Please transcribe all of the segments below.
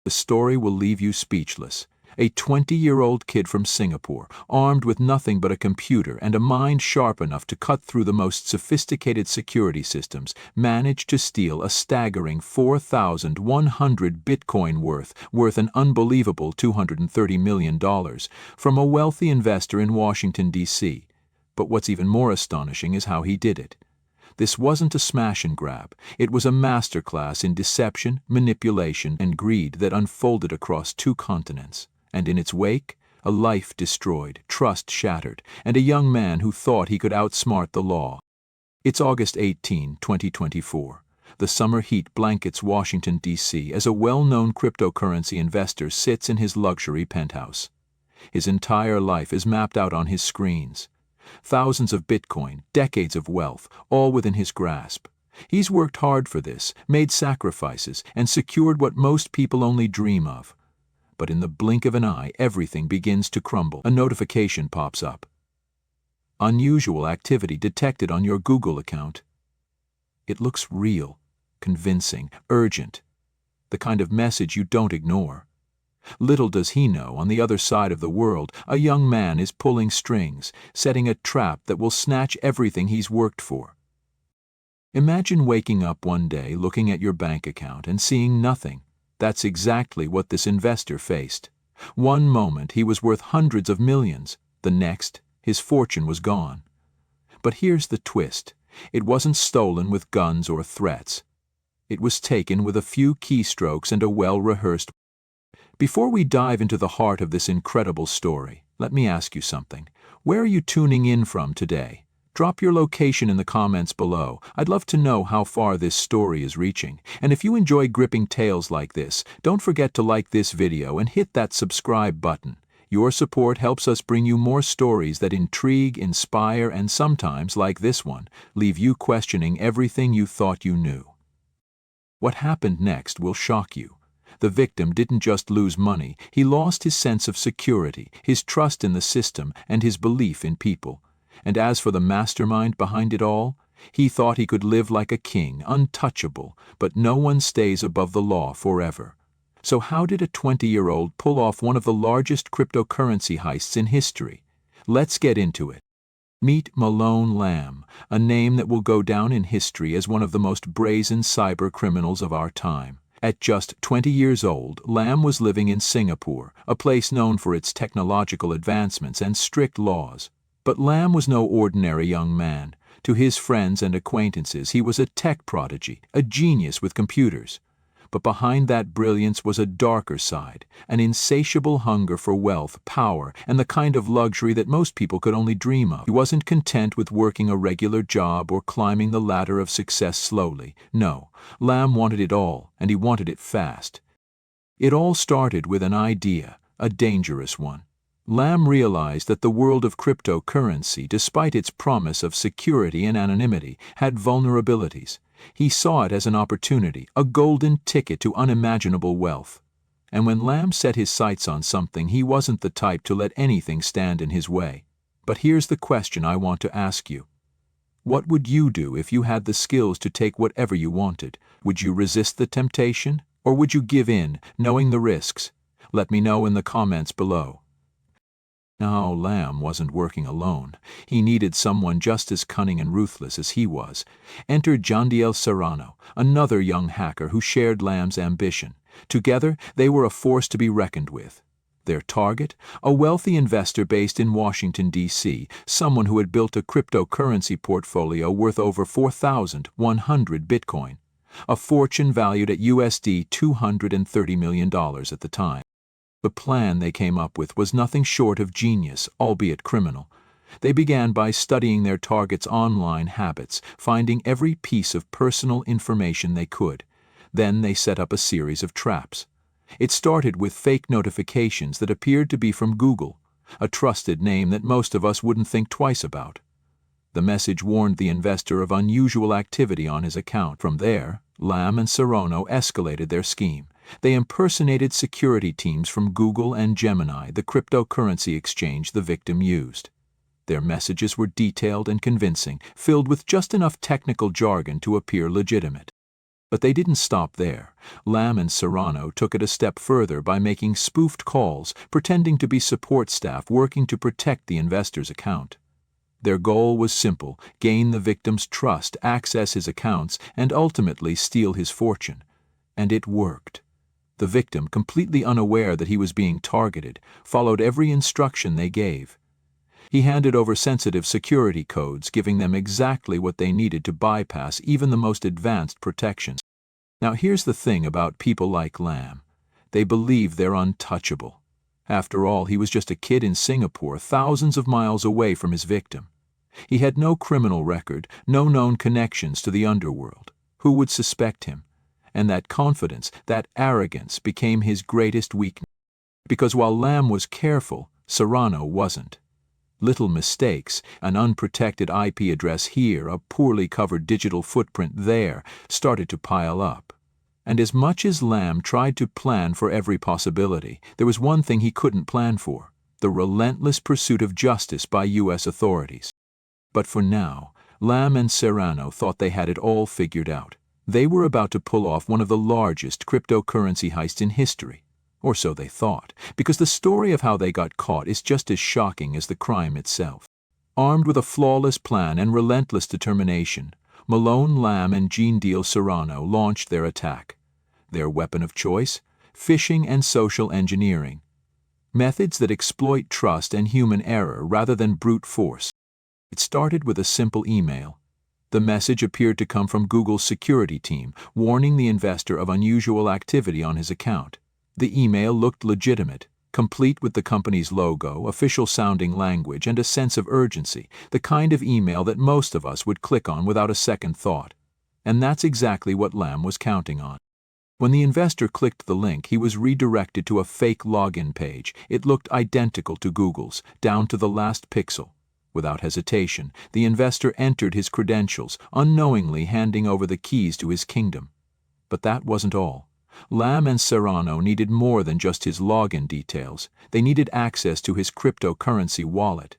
The story will leave you speechless. A 20-year-old kid from Singapore, armed with nothing but a computer and a mind sharp enough to cut through the most sophisticated security systems, managed to steal a staggering 4,100 Bitcoin worth an unbelievable $230 million, from a wealthy investor in Washington, D.C. But what's even more astonishing is how he did it. This wasn't a smash and grab. It was a masterclass in deception, manipulation, and greed that unfolded across 2 continents. And in its wake, a life destroyed, trust shattered, and a young man who thought he could outsmart the law. It's August 18, 2024. The summer heat blankets Washington, D.C. as a well-known cryptocurrency investor sits in his luxury penthouse. His entire life is mapped out on his screens. Thousands of Bitcoin, decades of wealth, all within his grasp. He's worked hard for this, made sacrifices, and secured what most people only dream of. But in the blink of an eye, everything begins to crumble. A notification pops up. Unusual activity detected on your Google account. It looks real, convincing, urgent. The kind of message you don't ignore. Little does he know, on the other side of the world, a young man is pulling strings, setting a trap that will snatch everything he's worked for. Imagine waking up one day, looking at your bank account and seeing nothing. That's exactly what this investor faced. One moment he was worth hundreds of millions, the next, his fortune was gone. But here's the twist. It wasn't stolen with guns or threats. It was taken with a few keystrokes and a well-rehearsed. Before we dive into the heart of this incredible story, let me ask you something. Where are you tuning in from today? Drop your location in the comments below. I'd love to know how far this story is reaching. And if you enjoy gripping tales like this, don't forget to like this video and hit that subscribe button. Your support helps us bring you more stories that intrigue, inspire, and sometimes, like this one, leave you questioning everything you thought you knew. What happened next will shock you. The victim didn't just lose money, he lost his sense of security, his trust in the system, and his belief in people. And as for the mastermind behind it all, he thought he could live like a king, untouchable, but no one stays above the law forever. So how did a 20-year-old pull off one of the largest cryptocurrency heists in history? Let's get into it. Meet Malone Lamb, a name that will go down in history as one of the most brazen cyber criminals of our time. At just 20 years old, Lamb was living in Singapore, a place known for its technological advancements and strict laws. But Lamb was no ordinary young man. To his friends and acquaintances, he was a tech prodigy, a genius with computers. But behind that brilliance was a darker side, an insatiable hunger for wealth, power, and the kind of luxury that most people could only dream of. He wasn't content with working a regular job or climbing the ladder of success slowly. No, Lamb wanted it all, and he wanted it fast. It all started with an idea, a dangerous one. Lamb realized that the world of cryptocurrency, despite its promise of security and anonymity, had vulnerabilities. He saw it as an opportunity, a golden ticket to unimaginable wealth. And when Lamb set his sights on something, he wasn't the type to let anything stand in his way. But here's the question I want to ask you. What would you do if you had the skills to take whatever you wanted? Would you resist the temptation? Or would you give in, knowing the risks? Let me know in the comments below. No, Lamb wasn't working alone. He needed someone just as cunning and ruthless as he was. Enter Jandiel Serrano, another young hacker who shared Lamb's ambition. Together, they were a force to be reckoned with. Their target? A wealthy investor based in Washington, D.C., someone who had built a cryptocurrency portfolio worth over 4,100 Bitcoin, a fortune valued at USD $230 million at the time. The plan they came up with was nothing short of genius, albeit criminal. They began by studying their target's online habits, finding every piece of personal information they could. Then they set up a series of traps. It started with fake notifications that appeared to be from Google, a trusted name that most of us wouldn't think twice about. The message warned the investor of unusual activity on his account. From there, Lamb and Serrano escalated their scheme. They impersonated security teams from Google and Gemini, the cryptocurrency exchange the victim used. Their messages were detailed and convincing, filled with just enough technical jargon to appear legitimate. But they didn't stop there. Lamb and Serrano took it a step further by making spoofed calls, pretending to be support staff working to protect the investor's account. Their goal was simple: gain the victim's trust, access his accounts, and ultimately steal his fortune. And it worked. The victim, completely unaware that he was being targeted, followed every instruction they gave. He handed over sensitive security codes, giving them exactly what they needed to bypass even the most advanced protections. Now here's the thing about people like Lamb. They believe they're untouchable. After all, he was just a kid in Singapore, thousands of miles away from his victim. He had no criminal record, no known connections to the underworld. Who would suspect him? And that confidence, that arrogance, became his greatest weakness. Because while Lamb was careful, Serrano wasn't. Little mistakes, an unprotected IP address here, a poorly covered digital footprint there, started to pile up. And as much as Lamb tried to plan for every possibility, there was one thing he couldn't plan for: the relentless pursuit of justice by U.S. authorities. But for now, Lamb and Serrano thought they had it all figured out. They were about to pull off one of the largest cryptocurrency heists in history. Or so they thought, because the story of how they got caught is just as shocking as the crime itself. Armed with a flawless plan and relentless determination, Malone, Lamb, and Gene Deal Serrano launched their attack. Their weapon of choice? Phishing and social engineering. Methods that exploit trust and human error rather than brute force. It started with a simple email. The message appeared to come from Google's security team, warning the investor of unusual activity on his account. The email looked legitimate, complete with the company's logo, official-sounding language, and a sense of urgency, the kind of email that most of us would click on without a second thought. And that's exactly what Lamb was counting on. When the investor clicked the link, he was redirected to a fake login page. It looked identical to Google's, down to the last pixel. Without hesitation, the investor entered his credentials, unknowingly handing over the keys to his kingdom. But that wasn't all. Lamb and Serrano needed more than just his login details. They needed access to his cryptocurrency wallet.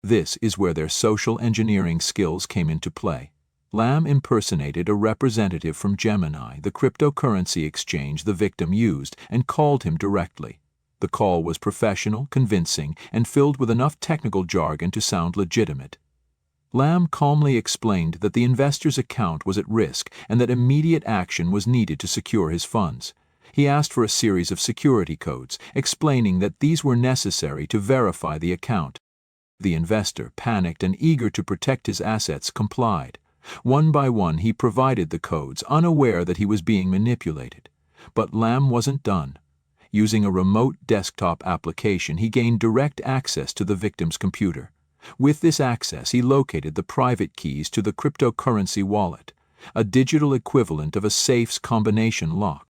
This is where their social engineering skills came into play. Lamb impersonated a representative from Gemini, the cryptocurrency exchange the victim used, and called him directly. The call was professional, convincing, and filled with enough technical jargon to sound legitimate. Lamb calmly explained that the investor's account was at risk and that immediate action was needed to secure his funds. He asked for a series of security codes, explaining that these were necessary to verify the account. The investor, panicked and eager to protect his assets, complied. One by one he provided the codes, unaware that he was being manipulated. But Lamb wasn't done. Using a remote desktop application, he gained direct access to the victim's computer. With this access, he located the private keys to the cryptocurrency wallet, a digital equivalent of a safe's combination lock.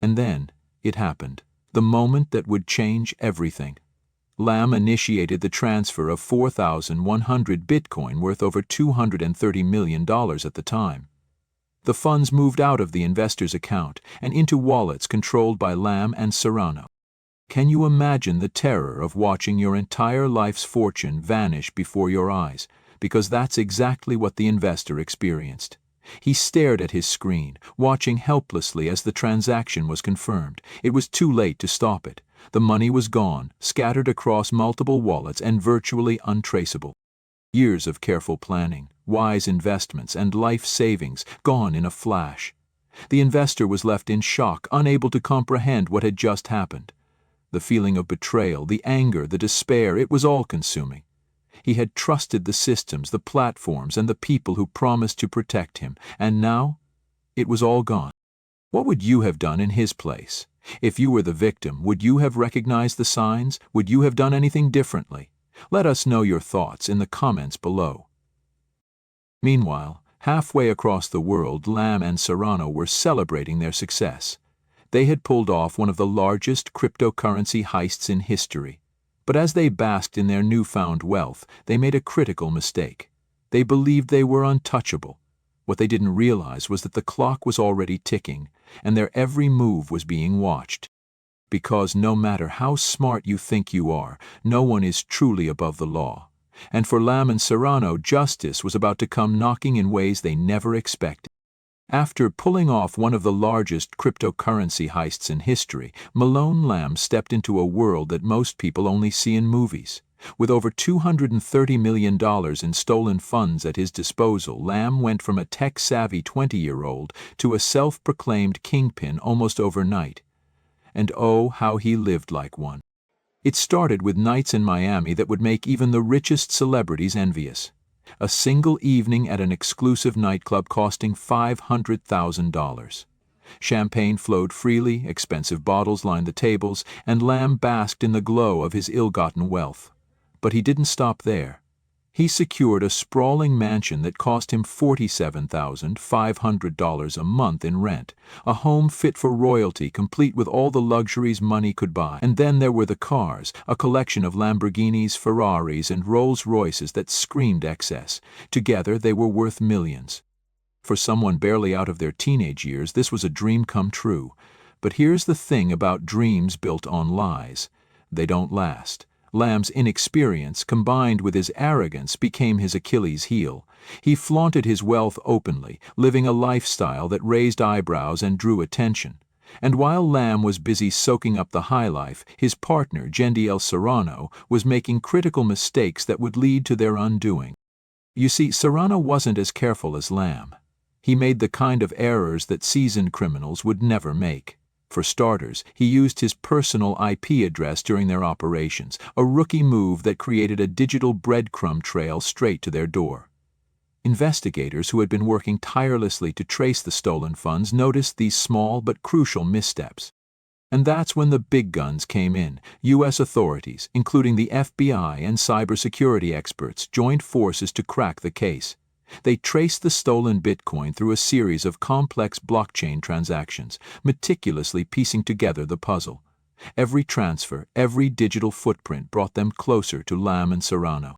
And then, it happened, the moment that would change everything. Lamb initiated the transfer of 4,100 Bitcoin worth over $230 million at the time. The funds moved out of the investor's account and into wallets controlled by Lamb and Serrano. Can you imagine the terror of watching your entire life's fortune vanish before your eyes? Because that's exactly what the investor experienced. He stared at his screen, watching helplessly as the transaction was confirmed. It was too late to stop it. The money was gone, scattered across multiple wallets and virtually untraceable. Years of careful planning, wise investments, and life savings gone in a flash. The investor was left in shock, unable to comprehend what had just happened. The feeling of betrayal, the anger, the despair, it was all-consuming. He had trusted the systems, the platforms, and the people who promised to protect him, and now it was all gone. What would you have done in his place? If you were the victim, would you have recognized the signs? Would you have done anything differently? Let us know your thoughts in the comments below. Meanwhile, halfway across the world, Lamb and Serrano were celebrating their success. They had pulled off one of the largest cryptocurrency heists in history. But as they basked in their newfound wealth, they made a critical mistake. They believed they were untouchable. What they didn't realize was that the clock was already ticking, and their every move was being watched. Because no matter how smart you think you are, no one is truly above the law. And for Lamb and Serrano, justice was about to come knocking in ways they never expected. After pulling off one of the largest cryptocurrency heists in history, Malone Lamb stepped into a world that most people only see in movies. With over $230 million in stolen funds at his disposal, Lamb went from a tech-savvy 20-year-old to a self-proclaimed kingpin almost overnight. And oh, how he lived like one. It started with nights in Miami that would make even the richest celebrities envious. A single evening at an exclusive nightclub costing $500,000. Champagne flowed freely, expensive bottles lined the tables, and Lamb basked in the glow of his ill-gotten wealth. But he didn't stop there. He secured a sprawling mansion that cost him $47,500 a month in rent, a home fit for royalty complete with all the luxuries money could buy. And then there were the cars, a collection of Lamborghinis, Ferraris, and Rolls-Royces that screamed excess. Together they were worth millions. For someone barely out of their teenage years, this was a dream come true. But here's the thing about dreams built on lies. They don't last. Lamb's inexperience, combined with his arrogance, became his Achilles heel. He flaunted his wealth openly, living a lifestyle that raised eyebrows and drew attention. And while Lamb was busy soaking up the high life, his partner, Jendiel Serrano, was making critical mistakes that would lead to their undoing. You see, Serrano wasn't as careful as Lamb. He made the kind of errors that seasoned criminals would never make. For starters, he used his personal IP address during their operations, a rookie move that created a digital breadcrumb trail straight to their door. Investigators who had been working tirelessly to trace the stolen funds noticed these small but crucial missteps. And that's when the big guns came in. U.S. authorities, including the FBI and cybersecurity experts, joined forces to crack the case. They traced the stolen Bitcoin through a series of complex blockchain transactions, meticulously piecing together the puzzle. Every transfer, every digital footprint brought them closer to Lamb and Serrano.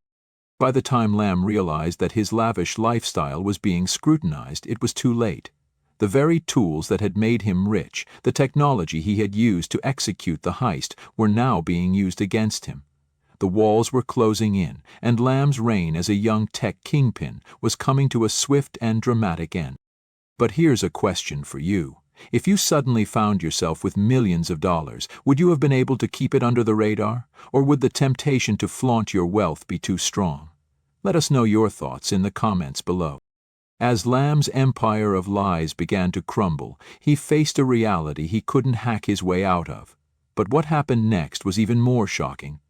By the time Lamb realized that his lavish lifestyle was being scrutinized, it was too late. The very tools that had made him rich, the technology he had used to execute the heist, were now being used against him. The walls were closing in, and Lamb's reign as a young tech kingpin was coming to a swift and dramatic end. But here's a question for you. If you suddenly found yourself with millions of dollars, would you have been able to keep it under the radar? Or would the temptation to flaunt your wealth be too strong? Let us know your thoughts in the comments below. As Lamb's empire of lies began to crumble, he faced a reality he couldn't hack his way out of. But what happened next was even more shocking.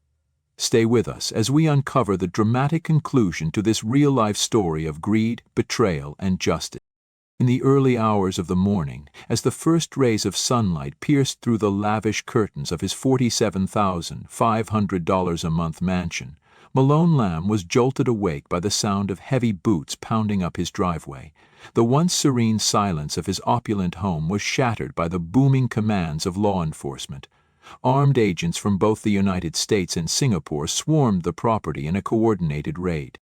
Stay with us as we uncover the dramatic conclusion to this real-life story of greed, betrayal, and justice. In the early hours of the morning, as the first rays of sunlight pierced through the lavish curtains of his $47,500 a month mansion, Malone Lamb was jolted awake by the sound of heavy boots pounding up his driveway. The once serene silence of his opulent home was shattered by the booming commands of law enforcement. Armed agents from both the United States and Singapore swarmed the property in a coordinated raid.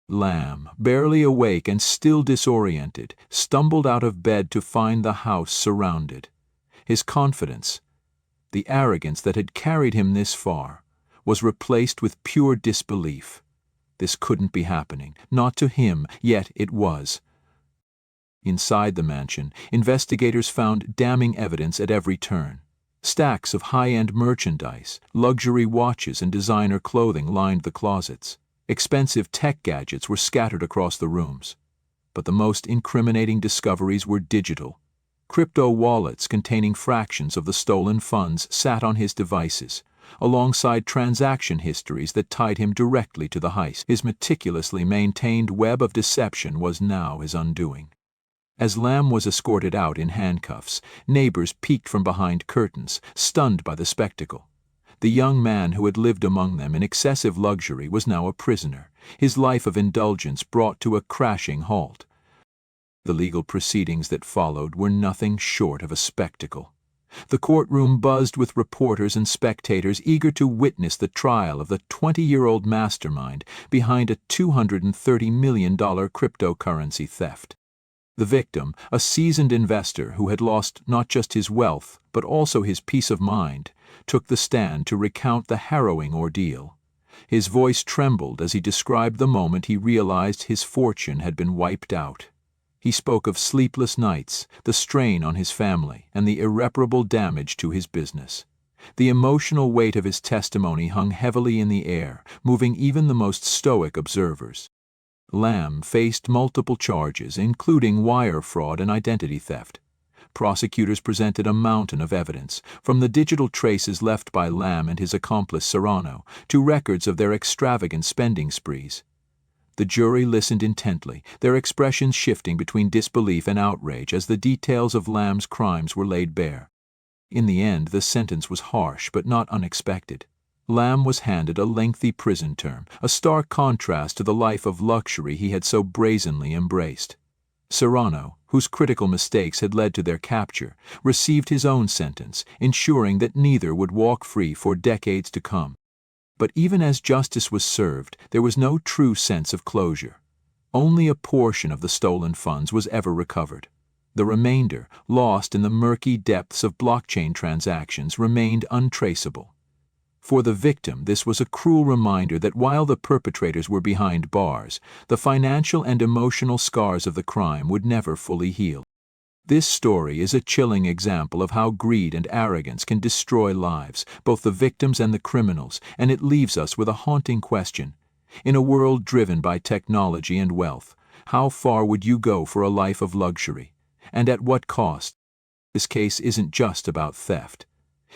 Lamb, barely awake and still disoriented, stumbled out of bed to find the house surrounded. His confidence, the arrogance that had carried him this far, was replaced with pure disbelief. This couldn't be happening, not to him, yet it was. Inside the mansion, investigators found damning evidence at every turn. Stacks of high-end merchandise, luxury watches, and designer clothing lined the closets. Expensive tech gadgets were scattered across the rooms. But the most incriminating discoveries were digital. Crypto wallets containing fractions of the stolen funds sat on his devices, alongside transaction histories that tied him directly to the heist. His meticulously maintained web of deception was now his undoing. As Lamb was escorted out in handcuffs, neighbors peeked from behind curtains, stunned by the spectacle. The young man who had lived among them in excessive luxury was now a prisoner, his life of indulgence brought to a crashing halt. The legal proceedings that followed were nothing short of a spectacle. The courtroom buzzed with reporters and spectators eager to witness the trial of the 20-year-old mastermind behind a $230 million cryptocurrency theft. The victim, a seasoned investor who had lost not just his wealth, but also his peace of mind, took the stand to recount the harrowing ordeal. His voice trembled as he described the moment he realized his fortune had been wiped out. He spoke of sleepless nights, the strain on his family, and the irreparable damage to his business. The emotional weight of his testimony hung heavily in the air, moving even the most stoic observers. Lamb faced multiple charges, including wire fraud and identity theft. Prosecutors presented a mountain of evidence, from the digital traces left by Lamb and his accomplice Serrano to records of their extravagant spending sprees. The jury listened intently, their expressions shifting between disbelief and outrage as the details of Lamb's crimes were laid bare. In the end, the sentence was harsh but not unexpected. Lamb was handed a lengthy prison term, a stark contrast to the life of luxury he had so brazenly embraced. Serrano, whose critical mistakes had led to their capture, received his own sentence, ensuring that neither would walk free for decades to come. But even as justice was served, there was no true sense of closure. Only a portion of the stolen funds was ever recovered. The remainder, lost in the murky depths of blockchain transactions, remained untraceable. For the victim, this was a cruel reminder that while the perpetrators were behind bars, the financial and emotional scars of the crime would never fully heal. This story is a chilling example of how greed and arrogance can destroy lives, both the victims and the criminals, and it leaves us with a haunting question. In a world driven by technology and wealth, how far would you go for a life of luxury? And at what cost? This case isn't just about theft.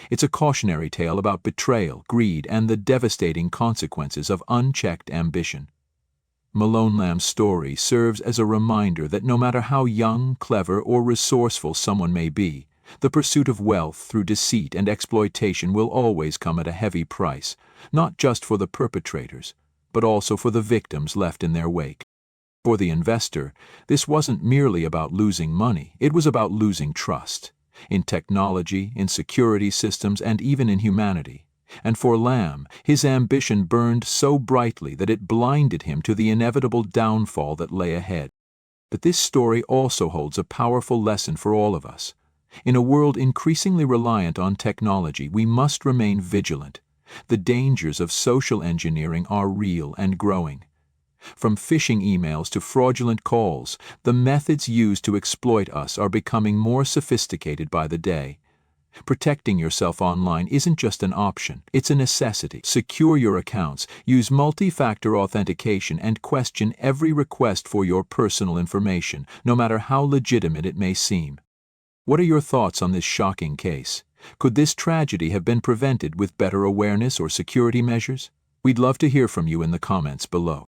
It's a cautionary tale about betrayal, greed, and the devastating consequences of unchecked ambition. Malone Lamb's story serves as a reminder that no matter how young, clever, or resourceful someone may be, the pursuit of wealth through deceit and exploitation will always come at a heavy price, not just for the perpetrators, but also for the victims left in their wake. For the investor, this wasn't merely about losing money, it was about losing trust in technology, in security systems, and even in humanity. And for Lamb, his ambition burned so brightly that it blinded him to the inevitable downfall that lay ahead. But this story also holds a powerful lesson for all of us. In a world increasingly reliant on technology, we must remain vigilant. The dangers of social engineering are real and growing. From phishing emails to fraudulent calls, the methods used to exploit us are becoming more sophisticated by the day. Protecting yourself online isn't just an option, it's a necessity. Secure your accounts, use multi-factor authentication, and question every request for your personal information, no matter how legitimate it may seem. What are your thoughts on this shocking case? Could this tragedy have been prevented with better awareness or security measures? We'd love to hear from you in the comments below.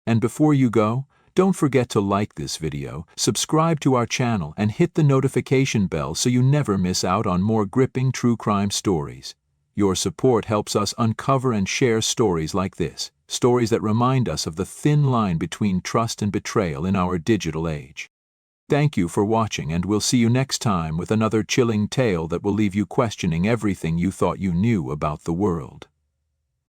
And before you go, don't forget to like this video, subscribe to our channel, and hit the notification bell so you never miss out on more gripping true crime stories. Your support helps us uncover and share stories like this, stories that remind us of the thin line between trust and betrayal in our digital age. Thank you for watching, and we'll see you next time with another chilling tale that will leave you questioning everything you thought you knew about the world.